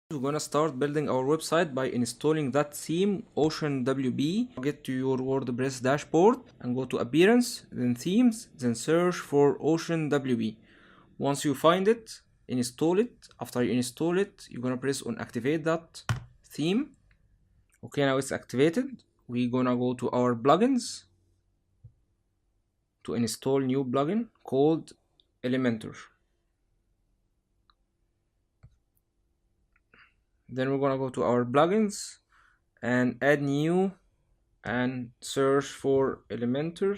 We're gonna start building our website by installing that theme, Ocean WB. Get to your WordPress dashboard and go to Appearance, then Themes, then search for Ocean WB. Once you find it, install it. After you install it, you're gonna press on Activate that theme. Okay, now it's activated. We're gonna go to our plugins to install new plugin called Elementor. Then we're gonna go to our plugins and add new and search for Elementor.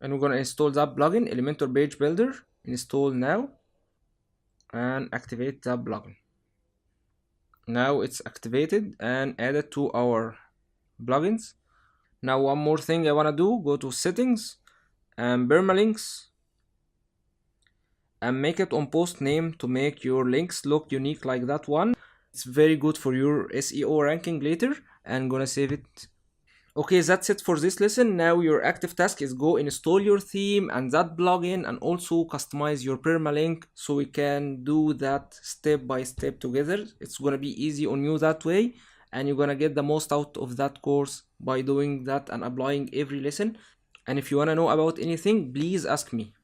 And we're gonna install that plugin, Elementor Page Builder. Install now and activate that plugin. Now it's activated and added to our plugins. Now one more thing I wanna do, go to settings and permalinks and make it on post name to make your links look unique like that one. It's very good for your SEO ranking later, and gonna save it. Okay, that's it for this lesson. Now your active task is go install your theme and that plugin and also customize your permalink so we can do that step by step together. It's gonna be easy on you that way, and you're gonna get the most out of that course by doing that and applying every lesson. And if you wanna know about anything, please ask me.